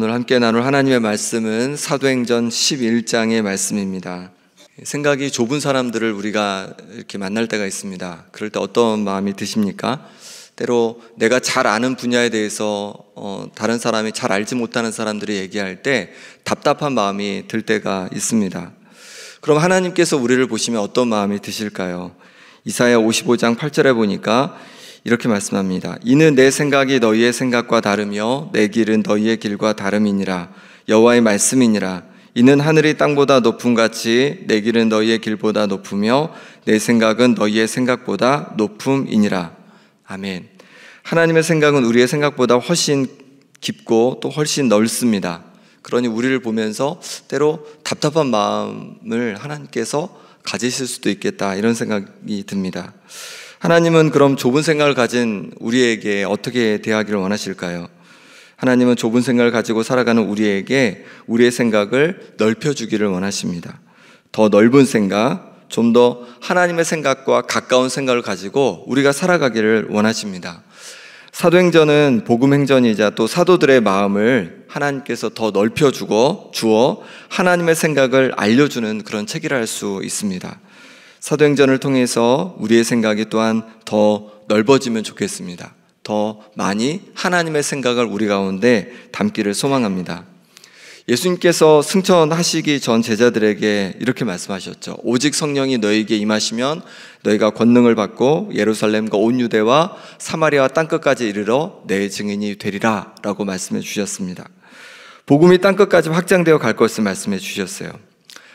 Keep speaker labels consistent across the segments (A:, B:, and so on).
A: 오늘 함께 나눌 하나님의 말씀은 사도행전 11장의 말씀입니다. 생각이 좁은 사람들을 우리가 이렇게 만날 때가 있습니다. 그럴 때 어떤 마음이 드십니까? 때로 내가 잘 아는 분야에 대해서 다른 사람이 잘 알지 못하는 사람들이 얘기할 때 답답한 마음이 들 때가 있습니다. 그럼 하나님께서 우리를 보시면 어떤 마음이 드실까요? 이사야 55장 8절에 보니까 이렇게 말씀합니다. 이는 내 생각이 너희의 생각과 다르며 내 길은 너희의 길과 다름이니라. 여호와의 말씀이니라. 이는 하늘이 땅보다 높음같이 내 길은 너희의 길보다 높으며 내 생각은 너희의 생각보다 높음이니라. 아멘. 하나님의 생각은 우리의 생각보다 훨씬 깊고 또 훨씬 넓습니다. 그러니 우리를 보면서 때로 답답한 마음을 하나님께서 가지실 수도 있겠다, 이런 생각이 듭니다. 하나님은 그럼 좁은 생각을 가진 우리에게 어떻게 대하기를 원하실까요? 하나님은 좁은 생각을 가지고 살아가는 우리에게 우리의 생각을 넓혀주기를 원하십니다. 더 넓은 생각, 좀 더 하나님의 생각과 가까운 생각을 가지고 우리가 살아가기를 원하십니다. 사도행전은 복음행전이자 또 사도들의 마음을 하나님께서 더 넓혀주어 하나님의 생각을 알려주는 그런 책이라 할 수 있습니다. 사도행전을 통해서 우리의 생각이 또한 더 넓어지면 좋겠습니다. 더 많이 하나님의 생각을 우리 가운데 담기를 소망합니다. 예수님께서 승천하시기 전 제자들에게 이렇게 말씀하셨죠. 오직 성령이 너희에게 임하시면 너희가 권능을 받고 예루살렘과 온 유대와 사마리아와 땅끝까지 이르러 내 증인이 되리라 라고 말씀해 주셨습니다. 복음이 땅끝까지 확장되어 갈 것을 말씀해 주셨어요.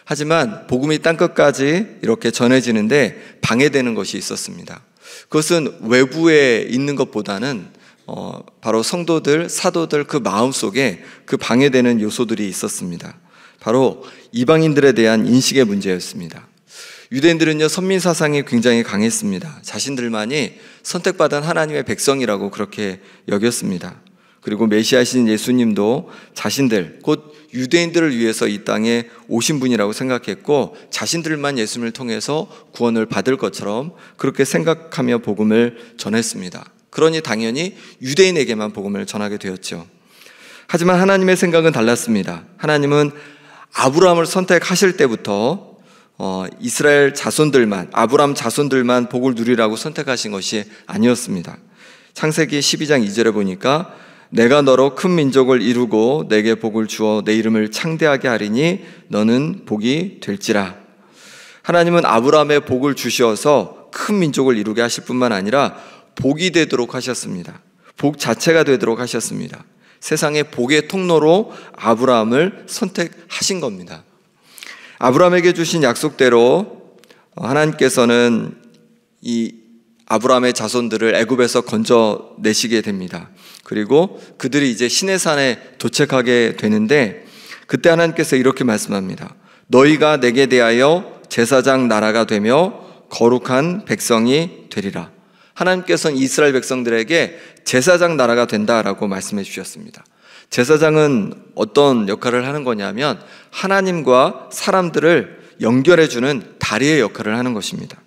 A: 하지만 복음이 땅끝까지 이렇게 전해지는데 방해되는 것이 있었습니다. 그것은 외부에 있는 것보다는 바로 성도들, 사도들 그 마음속에 그 방해되는 요소들이 있었습니다. 바로 이방인들에 대한 인식의 문제였습니다. 유대인들은요, 선민 사상이 굉장히 강했습니다. 자신들만이 선택받은 하나님의 백성이라고 그렇게 여겼습니다. 그리고 메시아신 예수님도 자신들, 곧 유대인들을 위해서 이 땅에 오신 분이라고 생각했고 자신들만 예수님을 통해서 구원을 받을 것처럼 그렇게 생각하며 복음을 전했습니다. 그러니 당연히 유대인에게만 복음을 전하게 되었죠. 하지만 하나님의 생각은 달랐습니다. 하나님은 아브라함을 선택하실 때부터 이스라엘 자손들만, 아브라함 자손들만 복을 누리라고 선택하신 것이 아니었습니다. 창세기 12장 2절에 보니까 내가 너로 큰 민족을 이루고 내게 복을 주어 내 이름을 창대하게 하리니 너는 복이 될지라. 하나님은 아브라함의 복을 주셔서 큰 민족을 이루게 하실 뿐만 아니라 복이 되도록 하셨습니다. 복 자체가 되도록 하셨습니다. 세상의 복의 통로로 아브라함을 선택하신 겁니다. 아브라함에게 주신 약속대로 하나님께서는 이 아브라함의 자손들을 애굽에서 건져내시게 됩니다. 그리고 그들이 이제 시내산에 도착하게 되는데 그때 하나님께서 이렇게 말씀합니다. 너희가 내게 대하여 제사장 나라가 되며 거룩한 백성이 되리라. 하나님께서는 이스라엘 백성들에게 제사장 나라가 된다라고 말씀해 주셨습니다. 제사장은 어떤 역할을 하는 거냐면 하나님과 사람들을 연결해주는 다리의 역할을 하는 것입니다.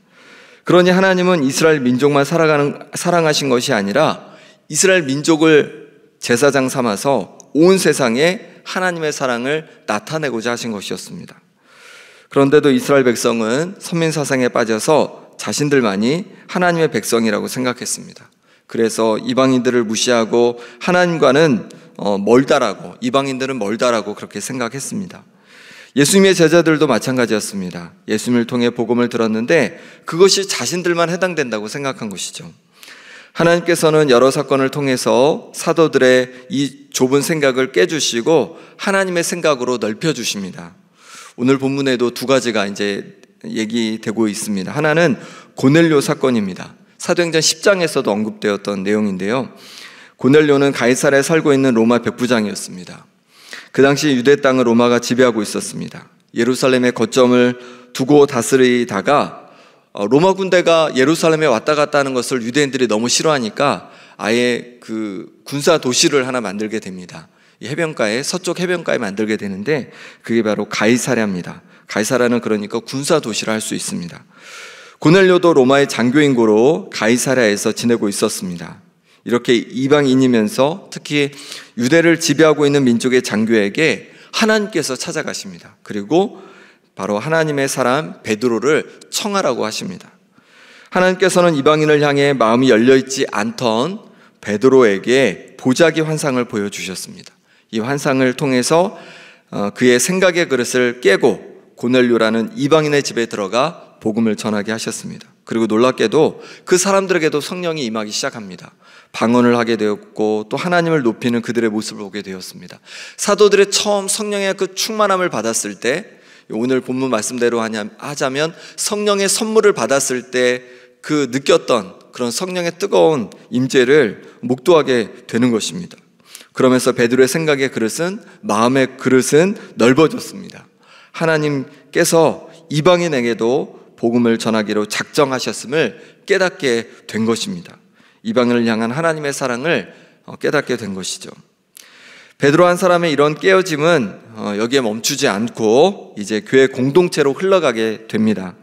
A: 그러니 하나님은 이스라엘 민족만 사랑하신 것이 아니라 이스라엘 민족을 제사장 삼아서 온 세상에 하나님의 사랑을 나타내고자 하신 것이었습니다. 그런데도 이스라엘 백성은 선민사상에 빠져서 자신들만이 하나님의 백성이라고 생각했습니다. 그래서 이방인들을 무시하고 하나님과는 멀다라고, 이방인들은 멀다라고 그렇게 생각했습니다. 예수님의 제자들도 마찬가지였습니다. 예수님을 통해 복음을 들었는데 그것이 자신들만 해당된다고 생각한 것이죠. 하나님께서는 여러 사건을 통해서 사도들의 이 좁은 생각을 깨주시고 하나님의 생각으로 넓혀주십니다. 오늘 본문에도 두 가지가 이제 얘기되고 있습니다. 하나는 고넬료 사건입니다. 사도행전 10장에서도 언급되었던 내용인데요. 고넬료는 가이사랴에 살고 있는 로마 백부장이었습니다. 그 당시 유대 땅을 로마가 지배하고 있었습니다. 예루살렘의 거점을 두고 다스리다가 로마 군대가 예루살렘에 왔다 갔다 하는 것을 유대인들이 너무 싫어하니까 아예 그 군사 도시를 하나 만들게 됩니다. 이 해변가에, 서쪽 해변가에 만들게 되는데 그게 바로 가이사랴입니다. 가이사랴는 그러니까 군사 도시라 할 수 있습니다. 고넬료도 로마의 장교인고로 가이사랴에서 지내고 있었습니다. 이렇게 이방인이면서 특히 유대를 지배하고 있는 민족의 장교에게 하나님께서 찾아가십니다. 그리고 바로 하나님의 사람 베드로를 청하라고 하십니다. 하나님께서는 이방인을 향해 마음이 열려있지 않던 베드로에게 보자기 환상을 보여주셨습니다. 이 환상을 통해서 그의 생각의 그릇을 깨고 고넬료라는 이방인의 집에 들어가 복음을 전하게 하셨습니다. 그리고 놀랍게도 그 사람들에게도 성령이 임하기 시작합니다. 방언을 하게 되었고 또 하나님을 높이는 그들의 모습을 보게 되었습니다. 사도들의 처음 성령의 그 충만함을 받았을 때, 오늘 본문 말씀대로 하자면 성령의 선물을 받았을 때 그 느꼈던 그런 성령의 뜨거운 임재를 목도하게 되는 것입니다. 그러면서 베드로의 생각의 그릇은, 마음의 그릇은 넓어졌습니다. 하나님께서 이방인에게도 복음을 전하기로 작정하셨음을 깨닫게 된 것입니다. 이방인을 향한 하나님의 사랑을 깨닫게 된 것이죠. 베드로 한 사람의 이런 깨어짐은 여기에 멈추지 않고 이제 교회 공동체로 흘러가게 됩니다.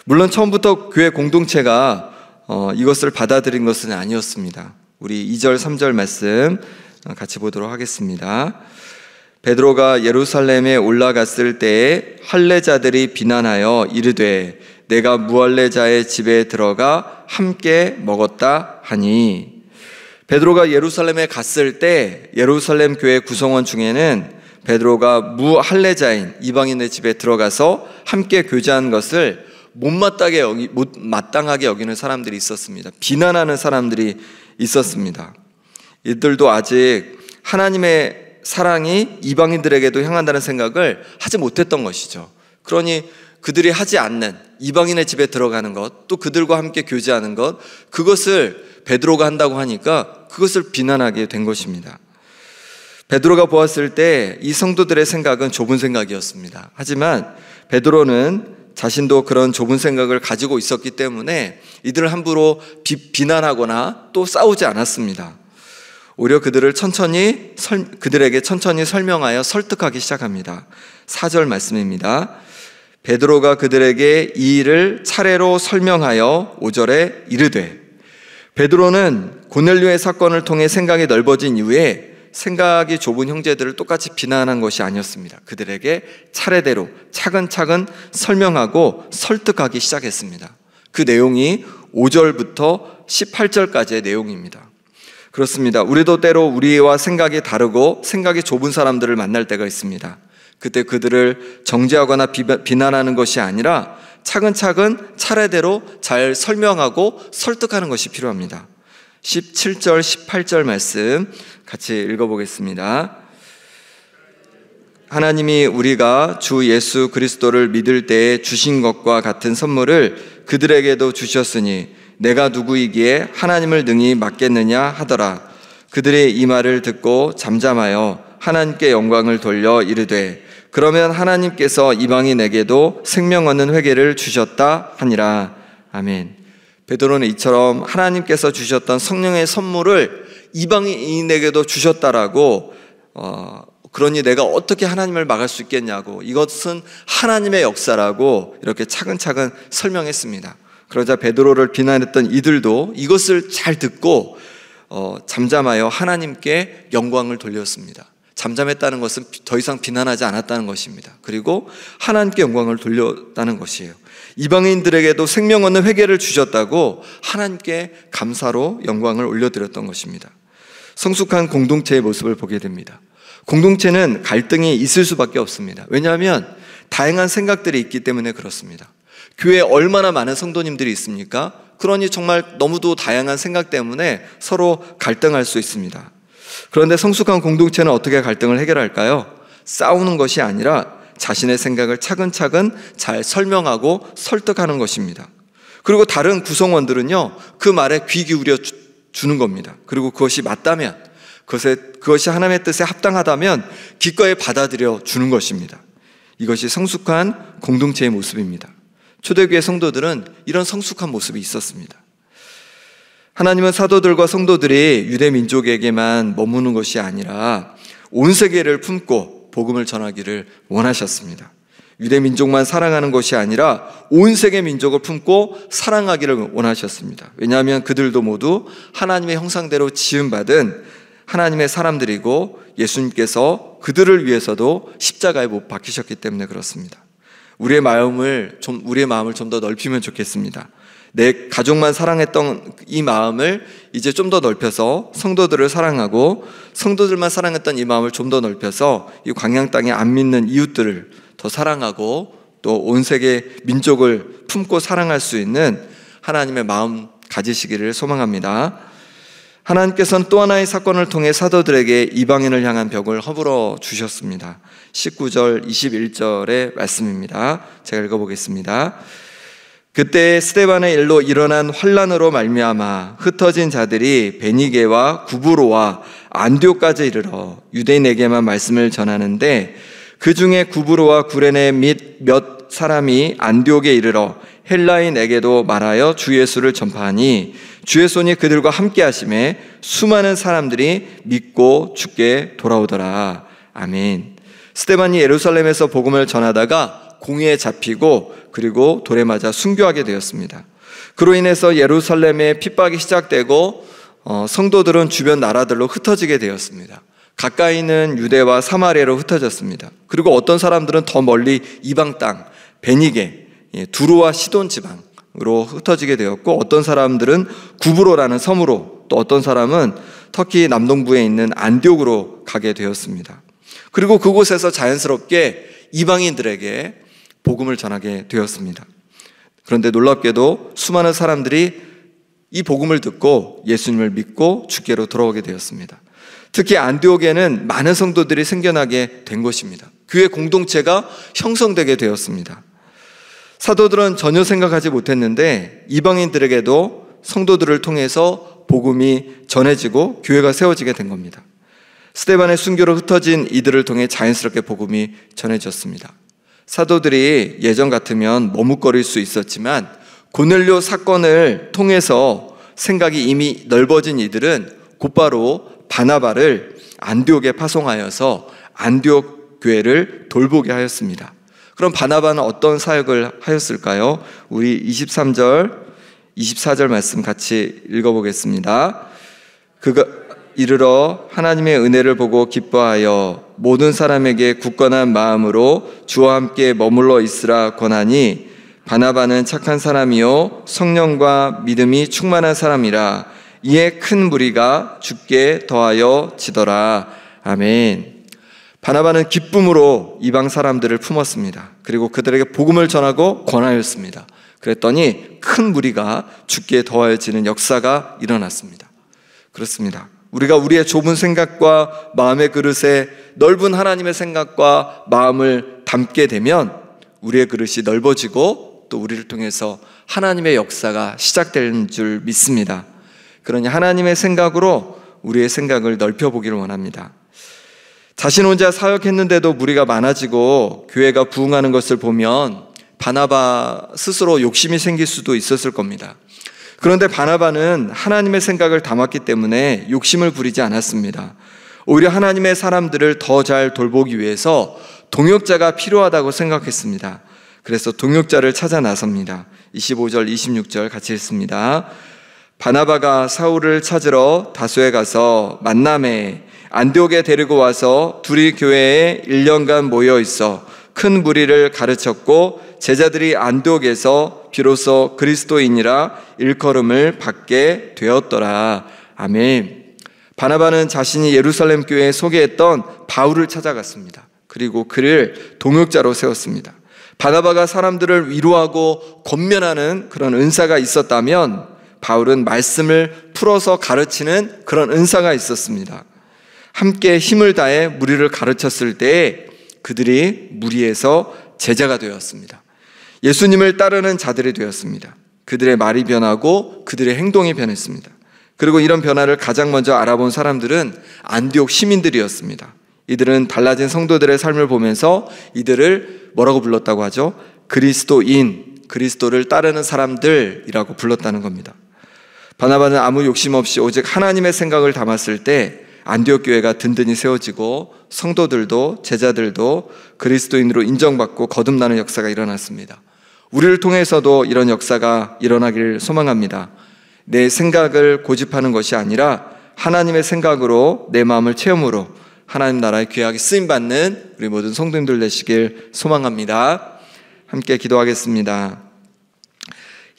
A: 물론 처음부터 교회 공동체가 이것을 받아들인 것은 아니었습니다. 우리 2절 3절 말씀 같이 보도록 하겠습니다. 베드로가 예루살렘에 올라갔을 때에 할례자들이 비난하여 이르되 내가 무할례자의 집에 들어가 함께 먹었다 하니, 베드로가 예루살렘에 갔을 때 예루살렘 교회 구성원 중에는 베드로가 무할례자인 이방인의 집에 들어가서 함께 교제한 것을 못마땅하게 여기는 사람들이 있었습니다. 비난하는 사람들이 있었습니다. 이들도 아직 하나님의 사랑이 이방인들에게도 향한다는 생각을 하지 못했던 것이죠. 그러니 그들이 하지 않는 이방인의 집에 들어가는 것, 또 그들과 함께 교제하는 것, 그것을 베드로가 한다고 하니까 그것을 비난하게 된 것입니다. 베드로가 보았을 때 이 성도들의 생각은 좁은 생각이었습니다. 하지만 베드로는 자신도 그런 좁은 생각을 가지고 있었기 때문에 이들을 함부로 비난하거나 또 싸우지 않았습니다. 오히려 그들에게 천천히 설명하여 설득하기 시작합니다. 4절 말씀입니다. 베드로가 그들에게 이 일을 차례로 설명하여 5절에 이르되, 베드로는 고넬료의 사건을 통해 생각이 넓어진 이후에 생각이 좁은 형제들을 똑같이 비난한 것이 아니었습니다. 그들에게 차례대로 차근차근 설명하고 설득하기 시작했습니다. 그 내용이 5절부터 18절까지의 내용입니다. 그렇습니다. 우리도 때로 우리와 생각이 다르고 생각이 좁은 사람들을 만날 때가 있습니다. 그때 그들을 정죄하거나 비난하는 것이 아니라 차근차근 차례대로 잘 설명하고 설득하는 것이 필요합니다. 17절, 18절 말씀 같이 읽어보겠습니다. 하나님이 우리가 주 예수 그리스도를 믿을 때에 주신 것과 같은 선물을 그들에게도 주셨으니 내가 누구이기에 하나님을 능히 맡겠느냐 하더라. 그들의 이 말을 듣고 잠잠하여 하나님께 영광을 돌려 이르되, 그러면 하나님께서 이방인에게도 생명 얻는 회개를 주셨다 하니라. 아멘. 베드로는 이처럼 하나님께서 주셨던 성령의 선물을 이방인에게도 주셨다라고, 그러니 내가 어떻게 하나님을 막을 수 있겠냐고, 이것은 하나님의 역사라고 이렇게 차근차근 설명했습니다. 그러자 베드로를 비난했던 이들도 이것을 잘 듣고 잠잠하여 하나님께 영광을 돌렸습니다. 잠잠했다는 것은 더 이상 비난하지 않았다는 것입니다. 그리고 하나님께 영광을 돌렸다는 것이에요. 이방인들에게도 생명 얻는 회개를 주셨다고 하나님께 감사로 영광을 올려드렸던 것입니다. 성숙한 공동체의 모습을 보게 됩니다. 공동체는 갈등이 있을 수밖에 없습니다. 왜냐하면 다양한 생각들이 있기 때문에 그렇습니다. 교회에 얼마나 많은 성도님들이 있습니까? 그러니 정말 너무도 다양한 생각 때문에 서로 갈등할 수 있습니다. 그런데 성숙한 공동체는 어떻게 갈등을 해결할까요? 싸우는 것이 아니라 자신의 생각을 차근차근 잘 설명하고 설득하는 것입니다. 그리고 다른 구성원들은요, 그 말에 귀 기울여 주는 겁니다. 그리고 그것이 맞다면, 그것이 하나님의 뜻에 합당하다면 기꺼이 받아들여 주는 것입니다. 이것이 성숙한 공동체의 모습입니다. 초대교회 성도들은 이런 성숙한 모습이 있었습니다. 하나님은 사도들과 성도들이 유대 민족에게만 머무는 것이 아니라 온 세계를 품고 복음을 전하기를 원하셨습니다. 유대 민족만 사랑하는 것이 아니라 온 세계 민족을 품고 사랑하기를 원하셨습니다. 왜냐하면 그들도 모두 하나님의 형상대로 지음받은 하나님의 사람들이고 예수님께서 그들을 위해서도 십자가에 못 박히셨기 때문에 그렇습니다. 우리의 마음을 좀 더 넓히면 좋겠습니다. 내 가족만 사랑했던 이 마음을 이제 좀 더 넓혀서 성도들을 사랑하고, 성도들만 사랑했던 이 마음을 좀 더 넓혀서 이 광야 땅에 안 믿는 이웃들을 더 사랑하고 또 온 세계 민족을 품고 사랑할 수 있는 하나님의 마음 가지시기를 소망합니다. 하나님께서는 또 하나의 사건을 통해 사도들에게 이방인을 향한 벽을 허물어 주셨습니다. 19절 21절의 말씀입니다. 제가 읽어보겠습니다. 그때 스데반의 일로 일어난 환란으로 말미암아 흩어진 자들이 베니게와 구브로와 안디옥까지 이르러 유대인에게만 말씀을 전하는데, 그 중에 구브로와 구레네 및 몇 사람이 안디옥에 이르러 헬라인에게도 말하여 주 예수를 전파하니 주의 손이 그들과 함께 하심에 수많은 사람들이 믿고 주께 돌아오더라. 아멘. 스데반이 예루살렘에서 복음을 전하다가 공회에 잡히고 그리고 돌에 맞아 순교하게 되었습니다. 그로 인해서 예루살렘에 핍박이 시작되고 성도들은 주변 나라들로 흩어지게 되었습니다. 가까이 있는 유대와 사마리아로 흩어졌습니다. 그리고 어떤 사람들은 더 멀리 이방 땅 베니게, 두로와 시돈 지방으로 흩어지게 되었고, 어떤 사람들은 구브로라는 섬으로, 또 어떤 사람은 터키 남동부에 있는 안디옥으로 가게 되었습니다. 그리고 그곳에서 자연스럽게 이방인들에게 복음을 전하게 되었습니다. 그런데 놀랍게도 수많은 사람들이 이 복음을 듣고 예수님을 믿고 주께로 돌아오게 되었습니다. 특히 안디옥에는 많은 성도들이 생겨나게 된 것입니다. 교회 공동체가 형성되게 되었습니다. 사도들은 전혀 생각하지 못했는데 이방인들에게도 성도들을 통해서 복음이 전해지고 교회가 세워지게 된 겁니다. 스데반의 순교로 흩어진 이들을 통해 자연스럽게 복음이 전해졌습니다. 사도들이 예전 같으면 머뭇거릴 수 있었지만 고넬료 사건을 통해서 생각이 이미 넓어진 이들은 곧바로 바나바를 안디옥에 파송하여서 안디옥 교회를 돌보게 하였습니다. 그럼 바나바는 어떤 사역을 하였을까요? 우리 23절, 24절 말씀 같이 읽어보겠습니다. 그가 이르러 하나님의 은혜를 보고 기뻐하여 모든 사람에게 굳건한 마음으로 주와 함께 머물러 있으라 권하니, 바나바는 착한 사람이요 성령과 믿음이 충만한 사람이라 이에 큰 무리가 주께 더하여 지더라. 아멘. 바나바는 기쁨으로 이방 사람들을 품었습니다. 그리고 그들에게 복음을 전하고 권하였습니다. 그랬더니 큰 무리가 주께 더하여지는 역사가 일어났습니다. 그렇습니다. 우리가 우리의 좁은 생각과 마음의 그릇에 넓은 하나님의 생각과 마음을 담게 되면 우리의 그릇이 넓어지고 또 우리를 통해서 하나님의 역사가 시작되는 줄 믿습니다. 그러니 하나님의 생각으로 우리의 생각을 넓혀보기를 원합니다. 자신 혼자 사역했는데도 무리가 많아지고 교회가 부흥하는 것을 보면 바나바 스스로 욕심이 생길 수도 있었을 겁니다. 그런데 바나바는 하나님의 생각을 담았기 때문에 욕심을 부리지 않았습니다. 오히려 하나님의 사람들을 더 잘 돌보기 위해서 동역자가 필요하다고 생각했습니다. 그래서 동역자를 찾아 나섭니다. 25절, 26절 같이 읽습니다. 바나바가 사울을 찾으러 다소에 가서 만남에 안디옥에 데리고 와서 둘이 교회에 1년간 모여 있어 큰 무리를 가르쳤고, 제자들이 안디옥에서 비로소 그리스도인이라 일컬음을 받게 되었더라. 아멘. 바나바는 자신이 예루살렘 교회에 소개했던 바울을 찾아갔습니다. 그리고 그를 동역자로 세웠습니다. 바나바가 사람들을 위로하고 권면하는 그런 은사가 있었다면 바울은 말씀을 풀어서 가르치는 그런 은사가 있었습니다. 함께 힘을 다해 무리를 가르쳤을 때 그들이 무리에서 제자가 되었습니다. 예수님을 따르는 자들이 되었습니다. 그들의 말이 변하고 그들의 행동이 변했습니다. 그리고 이런 변화를 가장 먼저 알아본 사람들은 안디옥 시민들이었습니다. 이들은 달라진 성도들의 삶을 보면서 이들을 뭐라고 불렀다고 하죠? 그리스도인, 그리스도를 따르는 사람들이라고 불렀다는 겁니다. 바나바는 아무 욕심 없이 오직 하나님의 생각을 담았을 때 안디옥 교회가 든든히 세워지고 성도들도 제자들도 그리스도인으로 인정받고 거듭나는 역사가 일어났습니다. 우리를 통해서도 이런 역사가 일어나길 소망합니다. 내 생각을 고집하는 것이 아니라 하나님의 생각으로 내 마음을 체험으로 하나님 나라에 귀하게 쓰임받는 우리 모든 성도님들 되시길 소망합니다. 함께 기도하겠습니다.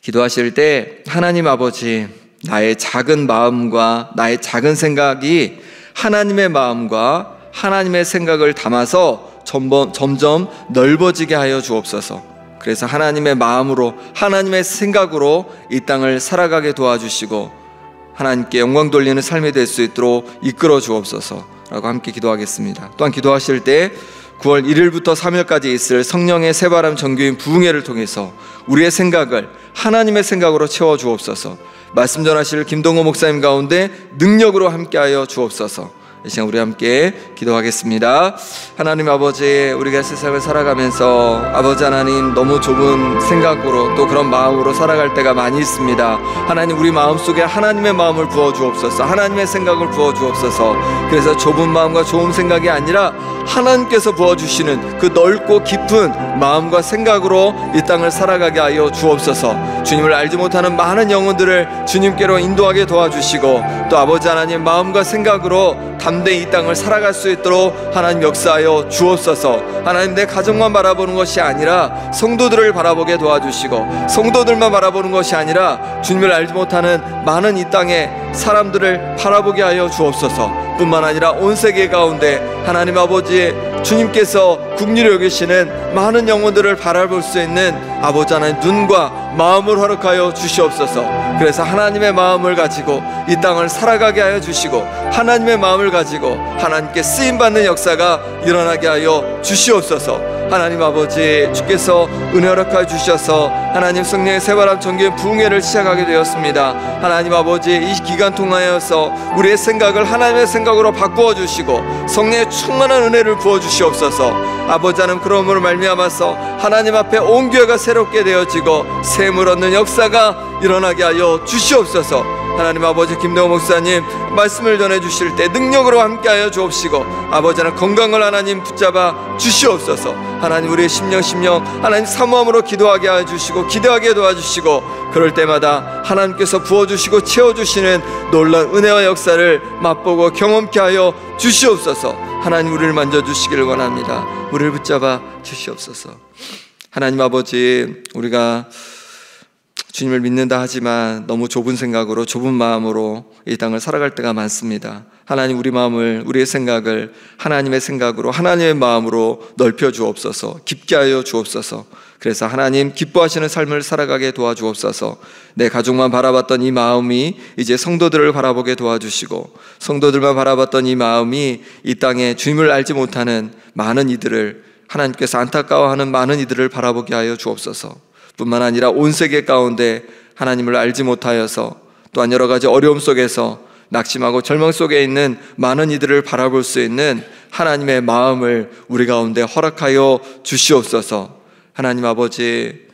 A: 기도하실 때 하나님 아버지, 나의 작은 마음과 나의 작은 생각이 하나님의 마음과 하나님의 생각을 담아서 점점 넓어지게 하여 주옵소서. 그래서 하나님의 마음으로 하나님의 생각으로 이 땅을 살아가게 도와주시고 하나님께 영광 돌리는 삶이 될 수 있도록 이끌어 주옵소서 라고 함께 기도하겠습니다. 또한 기도하실 때 9월 1일부터 3일까지 있을 성령의 새바람 정교인 부흥회를 통해서 우리의 생각을 하나님의 생각으로 채워 주옵소서. 말씀 전하실 김동호 목사님 가운데 능력으로 함께하여 주옵소서. 이 시간 우리 함께 기도하겠습니다. 하나님 아버지, 우리가 세상을 살아가면서 아버지 하나님 너무 좁은 생각으로 또 그런 마음으로 살아갈 때가 많이 있습니다. 하나님, 우리 마음속에 하나님의 마음을 부어주옵소서. 하나님의 생각을 부어주옵소서. 그래서 좁은 마음과 좁은 생각이 아니라 하나님께서 부어주시는 그 넓고 깊은 마음과 생각으로 이 땅을 살아가게 하여 주옵소서. 주님을 알지 못하는 많은 영혼들을 주님께로 인도하게 도와주시고 또 아버지 하나님 마음과 생각으로 담대히 이 땅을 살아갈 수 있도록 하나님 역사하여 주옵소서. 하나님, 내 가정만 바라보는 것이 아니라 성도들을 바라보게 도와주시고 성도들만 바라보는 것이 아니라 주님을 알지 못하는 많은 이 땅의 사람들을 바라보게 하여 주옵소서. 뿐만 아니라 온 세계 가운데 하나님 아버지, 주님께서 긍휼히 여기시는 많은 영혼들을 바라볼 수 있는 아버지 하나님 눈과 마음을 허락하여 주시옵소서. 그래서 하나님의 마음을 가지고 이 땅을 살아가게 하여 주시고 하나님의 마음을 가지고 하나님께 쓰임받는 역사가 일어나게 하여 주시옵소서. 하나님 아버지, 주께서 은혜 허락하여 주셔서 하나님 성령의 새바람 정교인 부흥회를 시작하게 되었습니다. 하나님 아버지, 이 기간 통하여서 우리의 생각을 하나님의 생각으로 바꾸어 주시고 성령의 충만한 은혜를 부어 주시옵소서. 아버지 하나님, 그러므로 말미암아서 하나님 앞에 온 교회가 새롭게 되어지고 샘을 얻는 역사가 일어나게 하여 주시옵소서. 하나님 아버지, 김동호 목사님 말씀을 전해주실 때 능력으로 함께하여 주옵시고 아버지 하나님 건강을 하나님 붙잡아 주시옵소서. 하나님, 우리의 심령 하나님 사모함으로 기도하게 하여 주시고 기도하게 도와주시고 그럴 때마다 하나님께서 부어주시고 채워주시는 놀라운 은혜와 역사를 맛보고 경험케 하여 주시옵소서. 하나님, 우리를 만져주시기를 원합니다. 우리를 붙잡아 주시옵소서. 하나님 아버지, 우리가 주님을 믿는다 하지만 너무 좁은 생각으로 좁은 마음으로 이 땅을 살아갈 때가 많습니다. 하나님, 우리 마음을, 우리의 생각을 하나님의 생각으로 하나님의 마음으로 넓혀 주옵소서. 깊게 하여 주옵소서. 그래서 하나님 기뻐하시는 삶을 살아가게 도와주옵소서. 내 가족만 바라봤던 이 마음이 이제 성도들을 바라보게 도와주시고 성도들만 바라봤던 이 마음이 이 땅에 주님을 알지 못하는 많은 이들을, 하나님께서 안타까워하는 많은 이들을 바라보게 하여 주옵소서. 뿐만 아니라 온 세계 가운데 하나님을 알지 못하여서 또한 여러 가지 어려움 속에서 낙심하고 절망 속에 있는 많은 이들을 바라볼 수 있는 하나님의 마음을 우리 가운데 허락하여 주시옵소서. 하나님 아버지,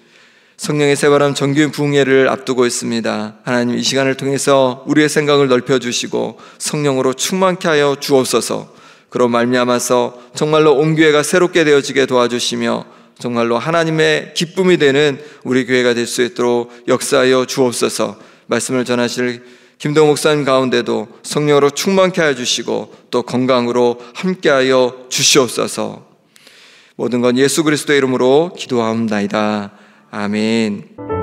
A: 성령의 새바람 정교인 부흥회를 앞두고 있습니다. 하나님, 이 시간을 통해서 우리의 생각을 넓혀주시고 성령으로 충만케 하여 주옵소서. 그로 말미암아서 정말로 온 교회가 새롭게 되어지게 도와주시며 정말로 하나님의 기쁨이 되는 우리 교회가 될 수 있도록 역사하여 주옵소서. 말씀을 전하실 김동호 목사님 가운데도 성령으로 충만케 하여 주시고 또 건강으로 함께하여 주시옵소서. 모든 건 예수 그리스도의 이름으로 기도하옵나이다. 아멘.